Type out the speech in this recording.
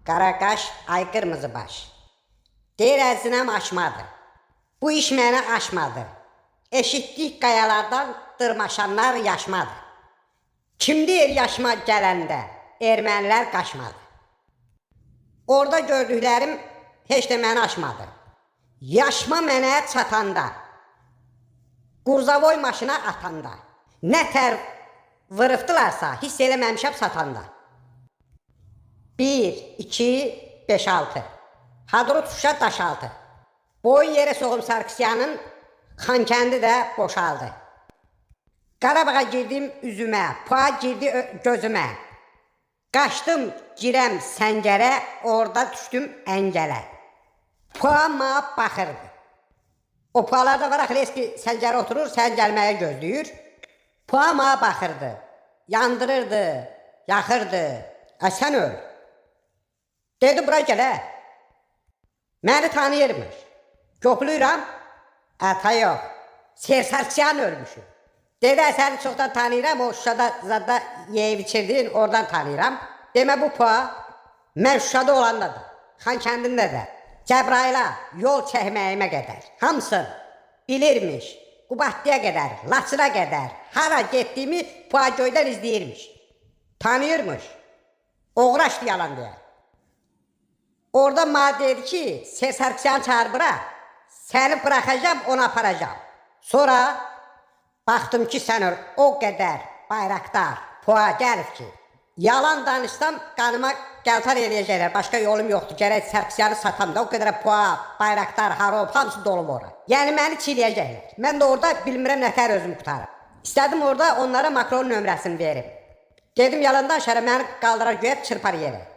Qaraqaş, ay qırmızı baş. Deyir əzinəm aşmadır. Bu iş mənə aşmadı. Eşitdik qayalardan dırmaşanlar yaşmadı. Kim deyir yaşma gələndə ermənilər qaçmadı. Orada gördüklərim heç də məni aşmadı. Yaşma mənə çatanda, Qurzavoy maşına atanda, nə tər vırıfdılarsa hiss eləməmişəm satanda. 1, 2, 5, 6. Hadrut Şuşa Daşaltı. Boy yeri Soğum Sarkisyanın Xankəndi də boşaldı. Qarabağa girdim üzümə, pua girdi gözümə. Qaçdım girəm səngərə, orada düşdüm əngələ. Pua ma baxırdı. O pualarda var axı ki səngərə oturur, sən gəlməyə gözləyir. Pua ma baxırdı, yandırırdı, yaxırdı. Sən öl. Dedi bura gələ. Məni tanıyırmış. Köplüyürəm. Ata yox. Sersarksiyan ölmüşüm. Dedi səni çoxdan tanıyıram. O Şuşada zadda yeyib içirdin, oradan tanıyıram. Demə bu pua mən Şuşada olandadır. Xankəndində də. Cəbrayla yol çəkməyimə qədər. Hamısını bilirmiş. Qubadlıya qədər, Laçına qədər. Hara getdiyimi pua göydən izləyirmiş. Tanıyırmış. Oğraşdı yalan deyər. Orada mənə dedi ki, Sersarksiyan çağır bura. Səni bıraxacam, onu aparacam. Sonra baxdım ki, sən o qədər bayraktar, pua gəlib ki, yalan danışsam qanıma gəltar eləyəcəklər. Başqa yolum yoxdur. Gərək Sarkisyanı satam da o qədər pua, bayraktar, harop, hamısı dolub ora. Yəni məni çiyləyəcəklər. Mən də orada bilmirəm nətər özümü qutarım. İstədim orada onlara Makronun nömrəsini verim. Dedim yalandan şərə məni qaldırar göyə çırpar yerə.